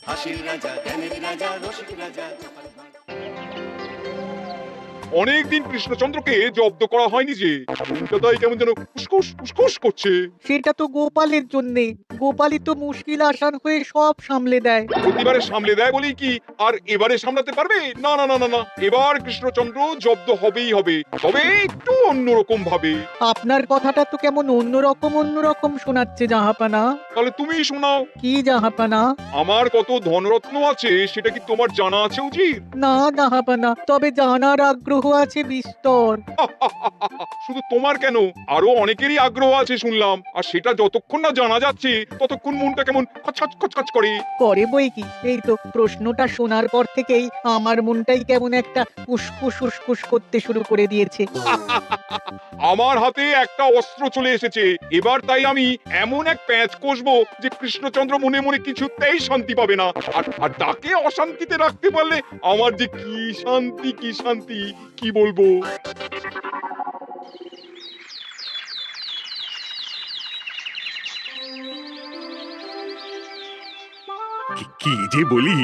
হাসির রাজা, জ্ঞানের রাজা, রসিক রাজা। অনেকদিন কৃষ্ণচন্দ্রকে জব্দ করা হয়নি যে, মনটা তাই কেমন যেন উসকুস উসকুস করছে। সেটা তো গোপালের জন্যে। গোপালই তো মুশকিল আসান হয়ে সব সামলে দেয়। প্রতিবারে সামলে দেয় বলেই কি আর এবারে সামলাতে পারবে? না না না না না, এবার কৃষ্ণচন্দ্র জব্দ হবেই হবে, তবে একটু অন্যরকম ভাবে। আপনার কথাটা তো কেমন অন্যরকম শোনাচ্ছে জাহাপানা। তাহলে তুমি শোনাও। কি জাহাপানা? আমার কত ধনরত্ন আছে সেটা কি তোমার জানা আছে উচিত? না জাহাপানা, তবে জানার আগ্রহ আছে বিস্তর। শুধু তোমার কেন, আরো অনেকেরই আগ্রহ আছে শুনলাম, আর সেটা যতক্ষণ না জানা যাচ্ছে ততক্ষণ মনটা কেমন খচখচ খচখচ করে। করে বই কি, এই তো প্রশ্নটা শোনার পর থেকেই আমার মনটাই কেমন একটা উসকুস উসকুস করতে শুরু করে দিয়েছে। আমার হাতে একটা অস্ত্র চলে এসেছে, এবার তাই আমি এমন এক প্যাঁচ কষবো যে কৃষ্ণচন্দ্র মনে মনে কিছুতেই শান্তি পাবে না। আর তাকে অশান্তিতে রাখতে পারলে আমার যে কি শান্তি কি শান্তি, কি বলবো। কি যে বলি,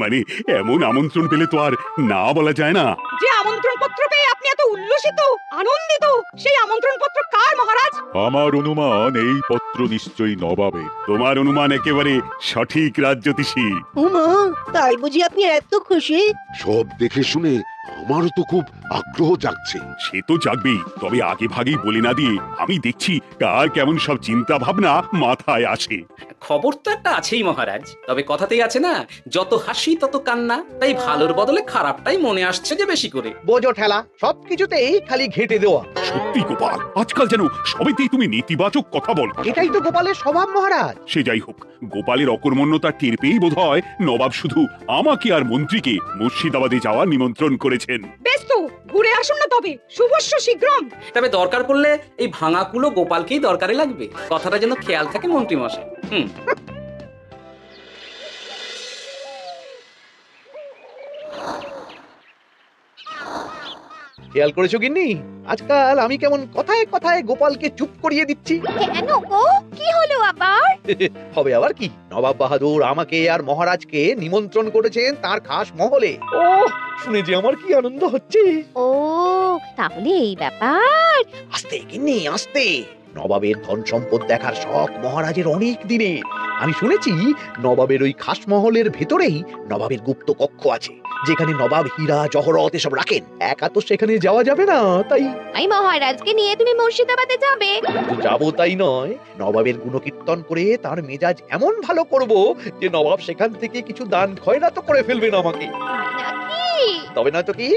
মানে এমন আমন্ত্রণ পেলে তো আর না বলা যায় না। যে আমন্ত্রণ পত্র পেয়ে আপনি এত উল্লসিত আনন্দিত, সেই আমন্ত্রণ পত্র কার মহারাজ? আমার অনুমান এই পত্র নিশ্চয়ই নবাবের। তোমার অনুমান একেবারে সঠিক রাজ্যতীষী। উমা, তাই বুঝি আপনি এত খুশি? সব দেখে শুনে আমারও তো খুব আগ্রহ জাগছে। সে তো জাগবেই, তবে আগে ভাগেই বলে না দিয়ে আমি দেখছি কার কেমন সব চিন্তা ভাবনা মাথায় আসে। খবর তো একটা আছেই মহারাজ, তবে কথাতেই আছে না, যত হাসি তত কান্না, তাই ভালোর বদলে খারাপটাই মনে আসছে যে বেশি করে। বোঝো ঠেলা, সবকিছুতেই খালি ঘেঁটে দেওয়া। সত্যি গোপাল, আজকাল যেন সবেতেই তুমি নেতিবাচক কথা বলো। এটাই তো গোপালের স্বভাব মহারাজ। সে যাই হোক, গোপালের অকর্মণ্যতা টের পেয়েই বোধ হয় নবাব শুধু আমাকে আর মন্ত্রীকে মুর্শিদাবাদে যাওয়ার নিমন্ত্রণ করেছেন। বেশ তো, ঘুরে আসুন না তবে, শুভস্য শীঘ্রম। তবে দরকার পড়লে এই ভাঙা কুলো গোপালকেই দরকারে লাগবে, কথাটা যেন খেয়াল থাকে মন্ত্রী মশাই। খেয়াল করেছো গিন্নি, আজকাল আমি কেমন কথায় কথায় গোপালকে চুপ করিয়ে দিচ্ছি। কেন গো, কি হলো আবার? হবে আবার কি, নবাব বাহাদুর আমাকে আর মহারাজকে নিমন্ত্রণ করেছেন তার খাস মহলে। ও শুনে যে আমার কি আনন্দ হচ্ছে। ও, তাহলে এই ব্যাপার। আস্তে গিন্নি আস্তে, নবাবের ধন সম্পদ দেখার শখ মহারাজের অনেক দিনের। আমি শুনেছি নবাবের ওই খাস মহলের ভেতরেই নবাবের গুপ্ত কক্ষ আছে, যেখানে নবাব হীরা জহরত এসব রাখেন। একা তো সেখানে যাওয়া যাবে না, তাই মহারাজকে নিয়ে তুমি মুর্শিদাবাদে যাবে? শুধু যাবো তাই নয়, নবাবের গুণকীর্তন করে তার মেজাজ এমন ভালো করব যে নবাব সেখান থেকে কিছু দান খয়রাত তো করে ফেলবেন আমাকে। নাকি? তবে নয়তো কি,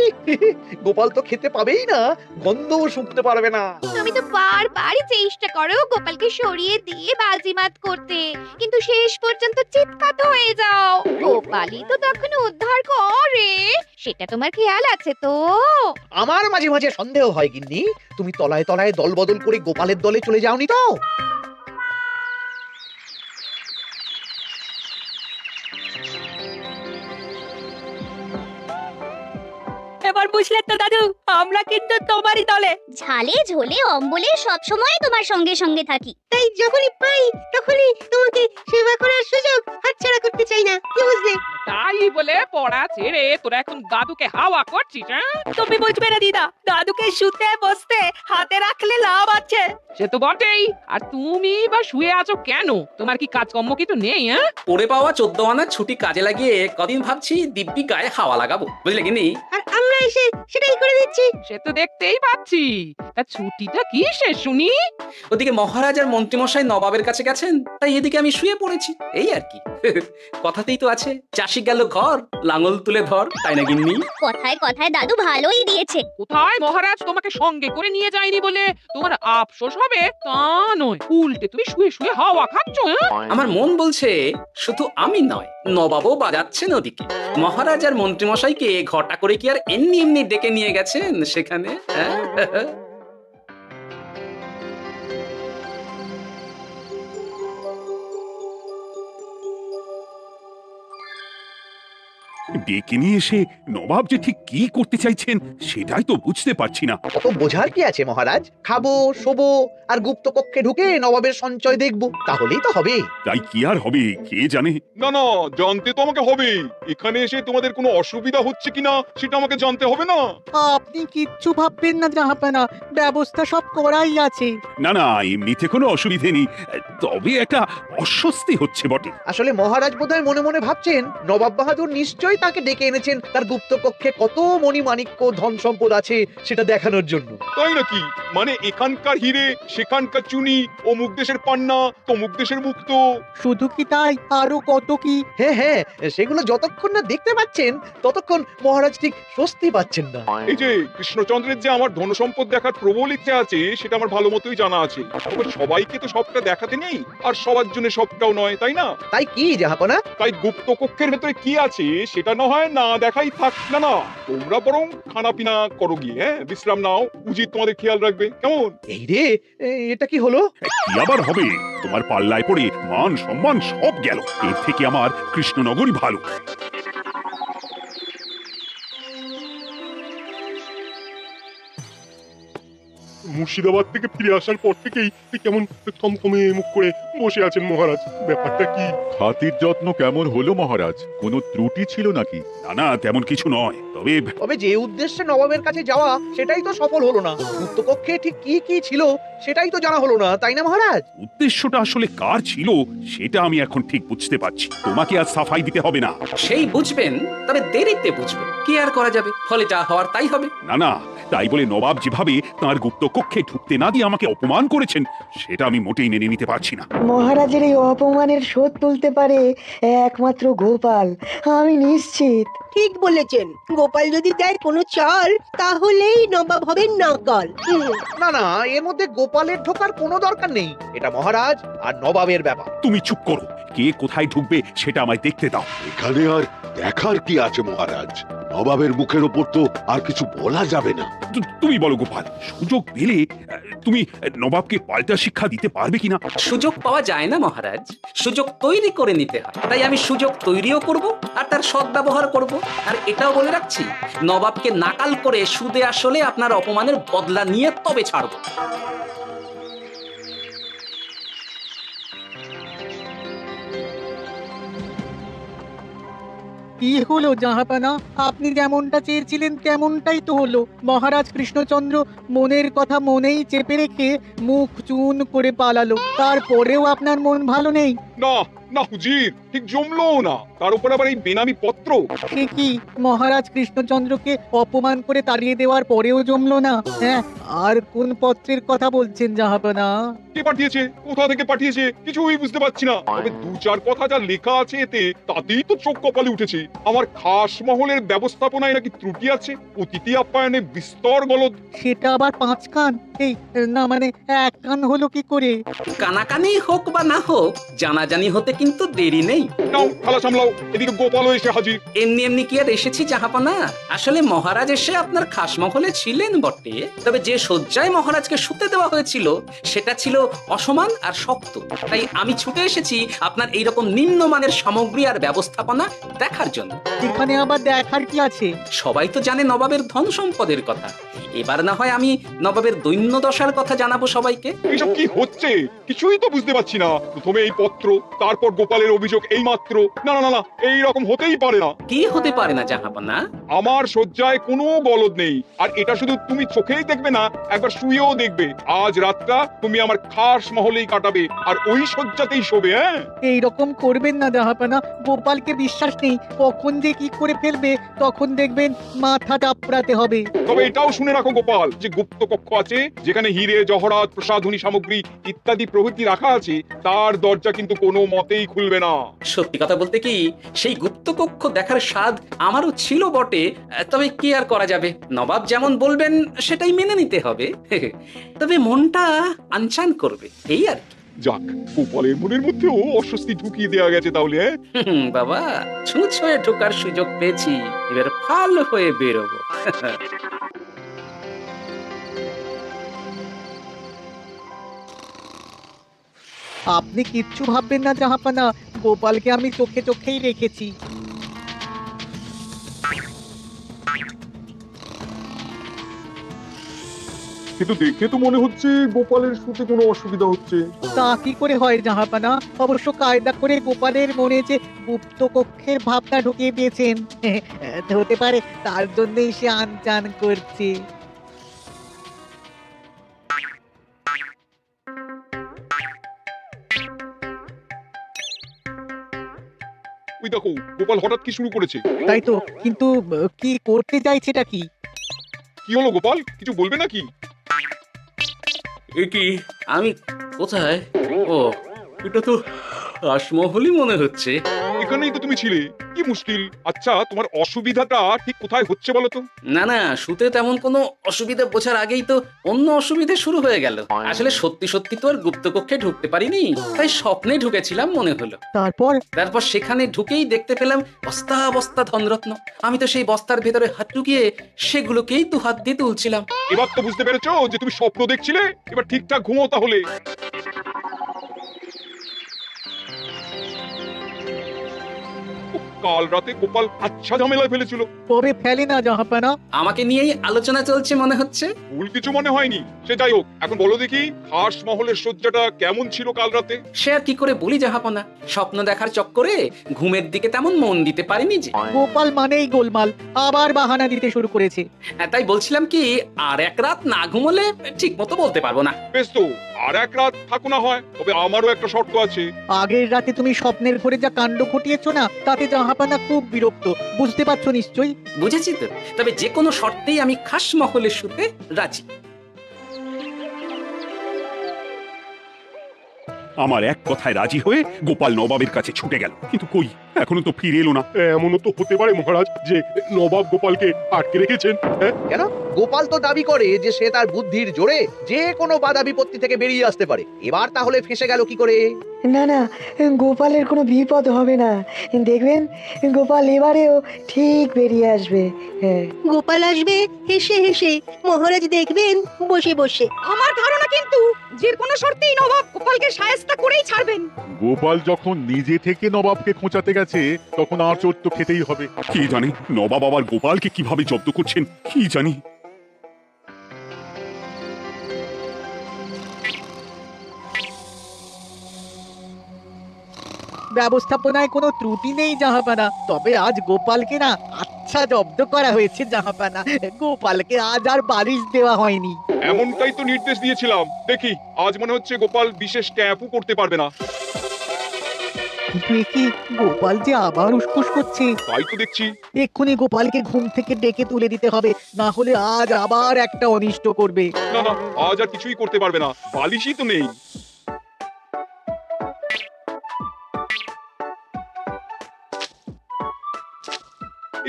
গোপাল তো খেতে পাবেই না, গন্ধও শুকতে পারবে না। তুমি তো বারবারই চেষ্টা করো গোপালকে সরিয়ে দিয়ে বাজিমাত করতে, কিন্তু শেষ পর্যন্ত চিৎকাত হয়ে যাও। গোপালই তো তখন উদ্ধার করে, সেটা তোমার খেয়াল আছে তো? আমার মাঝে মাঝে সন্দেহ হয় গিন্নি, তুমি তলায় তলায় দল বদল করে গোপালের দলে চলে যাওনি তো? এবার বুঝলে তো দাদু, আমরা কিন্তু তোমারই দলে। ঝালে ঝোলে অম্বলে সব সময় তোমার সঙ্গে সঙ্গে থাকি। তাই যখনই পাই তখনই তোমাকে সেবা করার সুযোগ হাতছাড়া করতে চাই না, কি বুঝলে? তাই বলে পড়া ছেড়ে তোরা এখন দাদুকে হাওয়া করছিস? তুমি বুঝবে না দিদা, দাদুকে শুতে বসতে হাতে রাখলে লাভ আছে। সে তো বটেই, আর তুমি বা শুয়ে আছো কেন? তোমার কি কাজকর্ম কিছু নেই? পড়ে পাওয়া 14 আনার ছুটি কাজে লাগিয়ে কদিন ভাবছি দিব্যি গায়ে হাওয়া লাগাবো, বুঝলে কিনি? আর আমরা এসে সেটাই করে দিচ্ছি। সে তো দেখতেই পাচ্ছি, তা ছুটিটা কি সে শুনি? ওদিকে মহারাজ আর মন্ত্রীমশাই নবাবের কাছে গেছেন, তাই এদিকে আমি শুয়ে পড়েছি, এই আর কি। কথাতেই তো আছে, চাষি গেল ঘর, লাঙল তুলে ধর, তাই না গিন্নি? কথায় কথায় দাদু ভালোই দিয়েছে। কোথায় মহারাজ তোমাকে সঙ্গে করে নিয়ে যায়নি বলে তোমার আফসোস হবে তা নয়, উল্টে তুমি শুয়ে শুয়ে হাওয়া খাচ্ছ। আমার মন বলছে শুধু আমি নয়, নবাবও বাজাচ্ছেন ওদিকে। মহারাজ আর মন্ত্রীমশাইকে ঘটা করে কি আর এমনি এমনি ডেকে নিয়ে গেছেন সেখানে? ডেকে নিয়ে এসে নবাব যে ঠিক কি করতে চাইছেন সেটাই তো বুঝতে পারছি না। অত বোঝার কি আছে মহারাজ? খাবো, শোবো আর গুপ্ত কক্ষে ঢুকে নবাবের সঞ্চয় দেখবো, তাহলেই তো হবে। তাই কি আর হবে কে জানে। না না, জানতে তো আমাকে হবে। এখানে এসে তোমাদের কোনো অসুবিধা হচ্ছে কিনা সেটা আমাকে জানতে হবে না? আপনি কিচ্ছু ভাববেন না জাহাপানা, ব্যবস্থা সব করাই আছে। না না, এমনিতে কোনো অসুবিধে নেই, তবে একটা অস্বস্তি হচ্ছে বটে। আসলে মহারাজ বোধহয় মনে মনে ভাবছেন নবাব বাহাদুর নিশ্চয়ই তাকে ডেকে এনেছেন তার গুপ্ত কক্ষে কত মণিমাণিক্য ধন সম্পদ আছে সেটা দেখানোর জন্য। তাই নাকি? মানে এখানকার হিরে, সেখানকার চুনি, অমুক দেশের পান্না, তমুক দেশের মুক্তো। শুধু কি তাই, আরো কত কি। হ্যাঁ হ্যাঁ, সেগুলো যতক্ষণ না দেখতে পাচ্ছেন ততক্ষণ মহারাজ ঠিক স্বস্তি পাচ্ছেন না। এই যে কৃষ্ণচন্দ্রের যে আমার ধন সম্পদ দেখার প্রবল ইচ্ছে আছে সেটা আমার ভালো মতোই জানা আছে। তবে সবাইকে তো সবটা দেখাতে নেই, আর সবার জন্য সবটাও নয়, তাই না? তাই কি জাহাপনা? তাই গুপ্ত কক্ষের ভেতরে কি আছে সেটা না হয় না দেখাই থাক। না না, তোমরা বরং খানা পিনা করো গিয়ে, হ্যাঁ বিশ্রাম নাও। উচিত তোমাদের খেয়াল রাখবে, কেমন? এই রে, এটা কি হলো? কি আবার হবে? তোমার পাল্লায় পড়ে মান সম্মান সব গেল। এর থেকে আমার কৃষ্ণনগরই ভালো। মুর্শিদাবাদ থেকে ফিরে আসার পর থেকেই কেমন থমথমে মুখ করে বসে আছেন মহারাজ, ব্যাপারটা কি? হাতির যত্ন কেমন হলো মহারাজ? কোনো ত্রুটি ছিল নাকি? না না, তেমন কিছু নয়, তবে তবে যে উদ্দেশ্যে নবাবের কাছে যাওয়া সেটাই তো সফল হলো না। গুপ্ত কক্ষে ঠিক কি কি ছিল সেটাই তো জানা হলো না, তাই না মহারাজ? উদ্দেশ্যটা আসলে কার ছিল সেটা আমি এখন ঠিক বুঝতে পারছি। তোমাকে আর সাফাই দিতে হবে না। সেই বুঝবেন, তবে দেরিতে বুঝবেন। কি আর করা যাবে, ফলে যা হওয়ার তাই হবে। না না, তাই বলে নবাব যেভাবে তার গুপ্ত কক্ষে ঢুকতে না দিয়ে আমাকে অপমান করেছেন সেটা আমি মোটেই মেনে নিতে পারছি না। মহারাজের এই অপমানের শোধ তুলতে পারে একমাত্র গোপাল, আমি নিশ্চিত। ঠিক বলেছেন, গোপাল যদি দেয় কোনো চাল তাহলেই নবাব হবেন নাকাল। না না, এর মধ্যে গোপালের ঢোকার কোনো দরকার নেই। এটা মহারাজ আর নবাবের ব্যাপার। তুমি চুপ করো, কে কোথায় ঢুকবে সেটা আমায় দেখতে দাও। এখানে আর দেখার কি আছে মহারাজ? নবাবের মুখের ওপর তো আর কিছু বলা যাবে না। তুমি বলো গোপাল, সুযোগ পেলে তুমি নবাবকে পাল্টা শিক্ষা দিতে পারবে কিনা? সুযোগ পাওয়া যায় না মহারাজ, সুযোগ তৈরি করে নিতে হয়। তাই আমি সুযোগ তৈরিও করব আর তার সদ্ব্যবহার করব। আর এটাও বলে রাখছি, নবাবকে নাকাল করে সুদে আসলে আপনার অপমানের বদলা নিয়ে তবে ছাড়ব। কি হলো জাহাপানা, আপনি যেমনটা চেয়েছিলেন তেমনটাই তো হলো। মহারাজ কৃষ্ণচন্দ্র মনের কথা মনেই চেপে রেখে মুখ চুন করে পালালো, তারপরেও আপনার মন ভালো নেই? না না হুজির, ঠিক জমলো না। তার উপর আবার এই বেনামি পত্র। সে কি, মহারাজ কৃষ্ণচন্দ্রকে অপমান করে তাড়িয়ে দেওয়ার পরেও জমলো না? হ্যাঁ, আর কোন পত্রের কথা বলছেন জাহাপানা? কে পাঠিয়েছে, কোথা থেকে পাঠিয়েছে কিছুই বুঝতে পারছি না। তবে দু চার কথা যা লেখা আছে এতে, তাতেই তো চোখ কপালে উঠেছে। আমার খাস মহলের ব্যবস্থাপনায় নাকি ত্রুটি আছে, অতিথি আপ্যায়নে বিস্তর গলদ। সেটা আবার 5 কান? এই না মানে 1 কান হলো কি করে? কানাকানি হোক বা না হোক, জানাজানি হতে কিন্তু দেরি নেই। নাও খালা সামলাও, এদিকে গোপালও এসে হাজির। এমনি এমনি কি আর এসেছি জাহাপানা? আসলে মহারাজ এসে আপনার খাস মহলে ছিলেন বটে, তবে যে শয্যায় মহারাজকে শুতে দেওয়া হয়েছিল সেটা ছিল অসমান আর শক্ত। তাই আমি ছুটে এসেছি আপনার এইরকম নিম্নমানের সামগ্রী আর ব্যবস্থাপনা দেখার জন্য। এখানে আবার দেখার কি আছে? সবাই তো জানে নবাবের ধন সম্পদের কথা, এবার না হয় আমি নবাবের দৈন্য দশার কথা জানাবো সবাইকে। এইসব কি হচ্ছে কিছুই তো বুঝতে পারছি না। প্রথমে এই পত্র, তারপর গোপালের অভিযোগ এই মাত্র। না না না, এই রকম হতেই পারে না। কি হতে পারে না জাহাপানা? আমার শয্যায় কোনো গলদ নেই, আর এটা শুধু তুমি চোখেই দেখবে না, একবার শুয়েও দেখবে। আজ রাতটা তুমি আমার খাস মহলেই কাটাবে, আর ওই শয্যাতেই শোবে। হ্যাঁ, এই রকম করবেন না জাহাপানা, গোপালকে বিশ্বাস নেই, কখন যে কি করে ফেলবে তখন দেখবেন মাথা চাপড়াতে হবে। তবে এটাও শুনে রাখো গোপাল, যে গুপ্ত কক্ষ আছে যেখানে হিরে জহরাত, প্রসাধনী সামগ্রী ইত্যাদি প্রভৃতি রাখা আছে, তার দরজা কিন্তু কোনো মতেই খুলবে না। সত্যি কথা বলতে কি, সেই গুপ্ত কক্ষ দেখার স্বাদ আমারও ছিল বটে, তবে কি আর করা যাবে, নবাব যেমন বলবেন সেটাই মেনে নিতে হবে। তবে মনটা আনচান করবে, এই আর কি। যাক, গোপালের মনের মধ্যেও অস্বস্তি ঢুকিয়ে দেওয়া গেছে তাহলে। বাবা, ছুঁচ হয়ে ঢোকার সুযোগ পেয়েছি, এবার ফাল হয়ে বেরোবো। আপনি কিচ্ছু ভাববেন না জাহাপানা, গোপালকে আমি চোখে চোখেই রেখেছি। কিন্তু দেখে তো মনে হচ্ছে গোপালের শুতে কোনো অসুবিধা হচ্ছে। তা কি করে হয় জাহাপানা? অবশ্য কায়দা করে গোপালের মনে যে গুপ্ত কক্ষের ভাবনা ঢুকিয়ে দিয়েছেন। হতে পারে তার জন্যই সে আনচান করছে। ওই দেখো গোপাল হঠাৎ কি শুরু করেছে। তাই তো, কিন্তু কি করতে চাইছেটা কি? কি হলো গোপাল, কিছু বলবে নাকি? এ কি, আমি কোথায়? ও, এটা তো রাসমহলই মনে হচ্ছে। এখানেই তো তুমি ছিলে, কি মুশকিল। আচ্ছা তোমার অসুবিধাটা ঠিক কোথায় হচ্ছে বলো তো? না না, শুতে তেমন কোনো অসুবিধা বোঝার আগেই তো অন্য অসুবিধা শুরু হয়ে গেল। আসলে সত্যি সত্যি তো আর গুপ্তকক্ষে ঢুকতে পারিনি, তাই স্বপ্নে ঢুকেছিলাম মনে হলো। তারপর সেখানে ঢুকেই দেখতে পেলাম বস্তা বস্তা ধনরত্ন। আমি তো সেই বস্তার ভেতরে হাত ঢুকিয়ে সেগুলোকেই দু হাত দিয়ে তুলছিলাম। এবার তো বুঝতে পেরেছো যে তুমি স্বপ্ন দেখছিলে। এবার ঠিকঠাক ঘুমো তাহলে। কাল রাতে গোপাল আচ্ছা ঝামেলায় ফেলেছিল। কবে ফেলে না জাহাপানা? আমাকে নিয়েই আলোচনা চলছে মনে হচ্ছে। ভুল কিছু মনে হয়নি। সে যাই হোক, এখন বলো দেখি হাঁস মহলের সজ্জাটা কেমন ছিল কাল রাতে? সে আর কি করে বলি জাহাপনা, স্বপ্ন দেখার চক্করে ঘুমের দিকে তেমন মন দিতে পারিনি যে। গোপাল মানেই গোলমাল, আবার বাহানা দিতে শুরু করেছে। তাই বলছিলাম কি, আর এক রাত না ঘুমোলে ঠিক মতো বলতে পারবো না। বেশ তো, আর এক রাত থাকো না হয়, তবে আমারও একটা শর্ত আছে। আগের রাতে তুমি স্বপ্নের ঘরে যা কাণ্ড ঘটিয়েছো না, তাতে জাহাপানা খুব বিরক্ত, বুঝতে পারছো নিশ্চয়ই। বুঝেছি তো, তবে যে কোনো শর্তেই আমি খাস মহলে শুতে রাজি। আমার এক কথায় রাজি হয়ে গোপাল নবাবের কাছে ছুটে গেল, কিন্তু কই এখনো তো ফিরে এলো না। এমনও তো হতে পারে মহারাজ যে নবাব গোপালকে আটকে রেখেছেন। কেন? গোপাল তো দাবি করে যে সে তার বুদ্ধির জোরে যে কোনো বাধা বিপত্তি থেকে বেরিয়ে আসতে পারে। এবার তাহলে ফেঁসে গেল কি করে? না না, গোপালের কোনো বিপদ হবে না, দেখবেন গোপাল এবারেও ঠিক বেরিয়ে আসবে। হ্যাঁ, গোপাল আসবে হেসে হেসে, মহারাজ দেখবেন বসে বসে। আমার ধারণা কিন্তু যে কোনো শর্তেই নবাব গোপালকে শায়েস্তা করেই ছাড়বেন। গোপাল যখন নিজে থেকে নবাবকে খোঁচাতে গেছে, তখন আঁচড় তো খেতেই হবে। কি জানি নবাব আবার গোপালকে কিভাবে জব্দ করছেন, কি জানি। ব্যবস্থাপনায় কোনো ত্রুটি নেই জাহাপানা, তবে আজ গোপালকে না আচ্ছা জব্দ করা হয়েছে জাহাপানা। গোপালকে আজ আর বালিশ দেওয়া হয়নি। এমনটাই তো নির্দেশ দিয়েছিলাম। দেখি আজ মনে হচ্ছে গোপাল বিশেষ ক্যাপও করতে পারবে না। কিন্তু এ কি, গোপাল যে আবার উসকুস করছে। তাই তো দেখছি। এক্ষুনি গোপালকে ঘুম থেকে ডেকে তুলে দিতে হবে, না হলে আজ আবার একটা অনিষ্ট করবে। না না, আজ আর কিছুই করতে পারবে না, বালিশই তো নেই।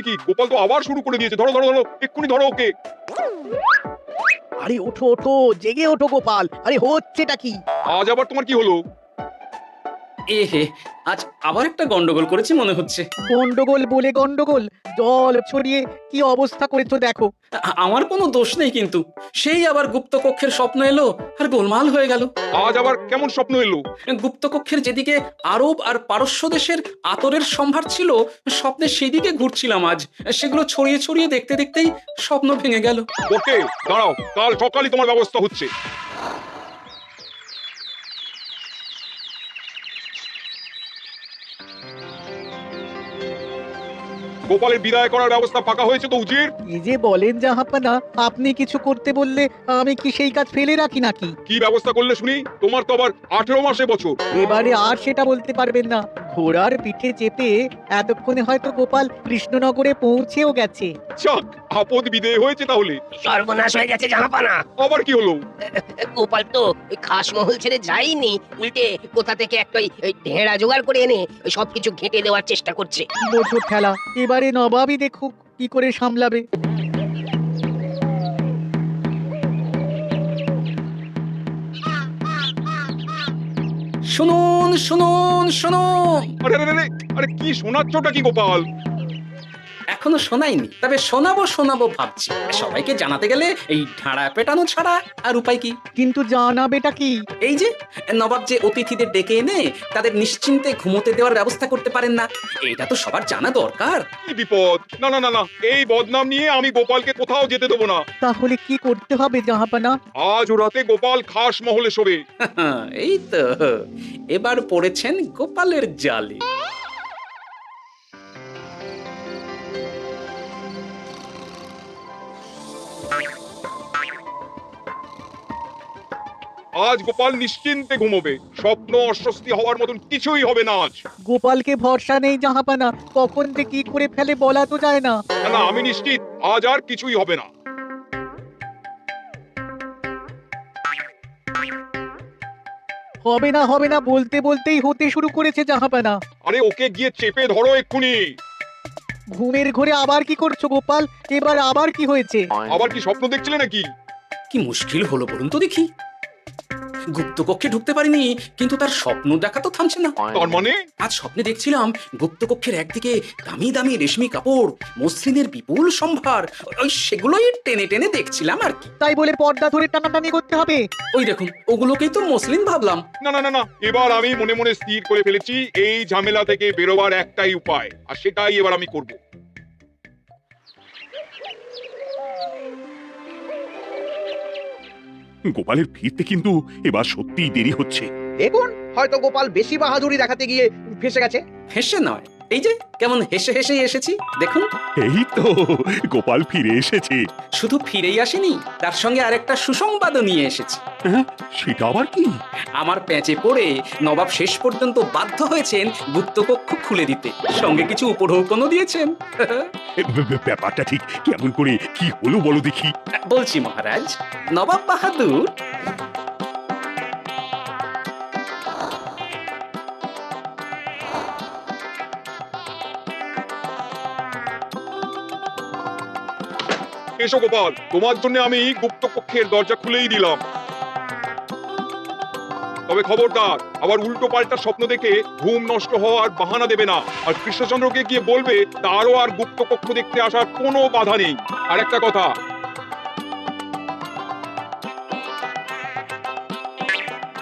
কি গোপাল তো আবার শুরু করে দিয়েছে। ধরো ধরো ধরো, এক্ষুনি ধরো ওকে। আরে ওঠো ওঠো, জেগে ওঠো গোপাল। আরে হচ্ছেটা কি? আজ আবার তোমার কি হলো? এহে, আজ আবার একটা গন্ডগোল করেছি মনে হচ্ছে। গন্ডগোল বলে গন্ডগোল, জল ছড়িয়ে কি অবস্থা করেছো দেখো। আমার কোনো দোষ নেই, কিন্তু সেই আবার গুপ্তকক্ষের স্বপ্ন এলো আর গোলমাল হয়ে গেল। আজ আবার কেমন স্বপ্ন এলো? গুপ্তকক্ষের যেদিকে আরব আর পারস্য দেশের আতরের সম্ভার ছিল, স্বপ্নে সেদিকে ঘুরছিলাম আজ। সেগুলো ছড়িয়ে ছড়িয়ে দেখতে দেখতেই স্বপ্ন ভেঙে গেল। ওকে দাঁড়াও, কাল সকালে তোমার ব্যবস্থা হচ্ছে। গোপালের বিদায় করার ব্যবস্থা পাকা হয়েছে তো উজির? কি যে বলেন জাহাপানা, আপনি কিছু করতে বললে আমি কি সেই কাজ ফেলে রাখি নাকি? কি ব্যবস্থা করলে শুনি? তোমার তো আবার 18 মাসে বছর। এবারে আর সেটা বলতে পারবেন না। ঘোড়ার পিঠে চেপে এতক্ষণে হয়তো গোপাল কৃষ্ণনগরে পৌঁছেও গেছে। যাক, আপদ বিদেয় হয়েছে তাহলে। সর্বনাশ হয়ে গেছে জাহাপানা। আবার কি হলো? গোপাল তো ওই খাসমহল ছেড়ে যায়নি, উল্টে কোথা থেকে একটা ওই ঢেঁড়া জোগাড় করে এনে ওই সবকিছু ঘেঁটে দেওয়ার চেষ্টা করছে। বোঝো খেলা, এবারে নবাবই দেখুক কি করে সামলাবে। শুনুন শুনুন শুনুন। আরে আরে আরে, আরে কি শোনাচ্ছটা কি গোপাল? এখনো শোনাইনি, তবে শোনাবো ভাবছি। সবাইকে জানাতে গেলে এই ঢাড়া পেটানো ছাড়া আর উপায় কি? কিন্তু জানাবেটা কি? এই যে নবাব যে অতিথিদের ডেকে এনে তাদের নিশ্চিন্তে ঘুমোতে দেওয়ার ব্যবস্থা করতে পারেন না, এটা তো সবার জানা দরকার। কি বিপদ! না না না না, এই বদনাম নিয়ে আমি গোপালকে কোথাও যেতে দেবো না। তাহলে কি করতে হবে জাহাপানা? আজ রাতে গোপাল খাস মহলে শোবে। এই তো এবার পড়েছেন গোপালের জালে। আজ গোপাল নিশ্চিন্তে ঘুমোবে, স্বপ্ন অস্বস্তি হওয়ার মতন কিছুই হবে না আজ। গোপালকে ভরসা নেই জাহাপানা, কখন যে কি করে ফেলে বলা তো যায় না। না না, আমি নিশ্চিত আজ আর কিছুই হবে না। হবে না বলতে বলতেই হতে শুরু করেছে জাহাপানা। আরে ওকে গিয়ে চেপে ধরো এক্ষুনি। ঘুমের ঘরে আবার কি করছো গোপাল? এবার আবার কি হয়েছে? আবার কি স্বপ্ন দেখছিলে নাকি? কি মুশকিল হলো বলুন তো দেখি। গুপ্ত কক্ষে ঢুকতে পারিনি, কিন্তু তার স্বপ্ন দেখা তো থামছে না। তার মানে? আজ স্বপ্নে দেখছিলাম গুপ্ত কক্ষের একদিকে দামি দামি রেশমি কাপড়, মসলিনের বিপুল সম্ভার, ওই সেগুলোই টেনে টেনে দেখছিলাম আর কি। তাই বলে পর্দা ধরে টানাটানি করতে হবে? ওই দেখুন, ওগুলোকেই তো মসলিন ভাবলাম। না না না না, এবার আমি মনে মনে স্থির করে ফেলেছি এই ঝামেলা থেকে বেরোবার একটাই উপায়, আর সেটাই এবার আমি করব। গোপালের ফিরতে কিন্তু এবার সত্যিই দেরি হচ্ছে। দেখুন, হয়তো গোপাল বেশি বাহাদুরি দেখাতে গিয়ে ফেসে গেছে। হেসে নয়, এই যে কেমন হেসে হেসে এসেছি দেখুন। এই তো গোপাল ফিরে এসেছে। শুধু ফিরেই আসেনি, তার সঙ্গে আরেকটা সুসংবাদও নিয়ে এসেছে। হ্যাঁ, সেটা আবার কি? আমার প্যাঁচে পড়ে নবাব শেষ পর্যন্ত বাধ্য হয়েছেন গুপ্তকক্ষ খুলে দিতে, সঙ্গে কিছু উপঢৌকনও দিয়েছেন। ব্যাপারটা ঠিক কেমন করে কি হলো বলো দেখি। বলছি মহারাজ, নবাব বাহাদুর এসো গোপাল, তোমার জন্য আমি গুপ্ত কক্ষের দরজা খুলেই দিলাম। তবে খবরদার, আবার উল্টো পাল্টা স্বপ্ন দেখে ঘুম নষ্ট হওয়ার বাহানা দেবে না। আর কৃষ্ণচন্দ্রকে গিয়ে বলবে তারও আর গুপ্ত কক্ষ দেখতে আসার কোনো বাধা নেই। আর একটা কথা,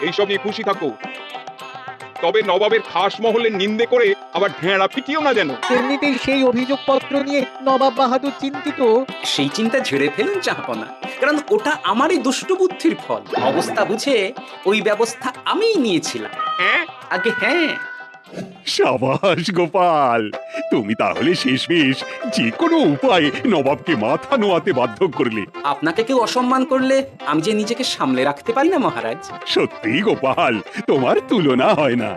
এইসব নিয়ে খুশি থাকো, তবে নবাবের খাস মহলের নিন্দে করে আবার ঢেঁড়া পিটিও না যেন। এমনিতেই সেই অভিযোগ পত্র নিয়ে নবাব বাহাদুর চিন্তিত। সেই চিন্তা ঝেড়ে ফেলুন চাহাপনা, কারণ ওটা আমারই দুষ্ট বুদ্ধির ফল। অবস্থা বুঝে ওই ব্যবস্থা আমিই নিয়েছিলাম। হ্যাঁ আগে হ্যাঁ। সাবাস গোপাল, তুমি তাহলে শেষমেশ যে কোনো উপায়ে নবাবকে মাথা নোয়াতে বাধ্য করলে। আপনাকে কেউ অসম্মান করলে আমি যে নিজেকে সামলে রাখতে পারি না মহারাজ। সত্যি গোপাল, তোমার তুলনা হয় না।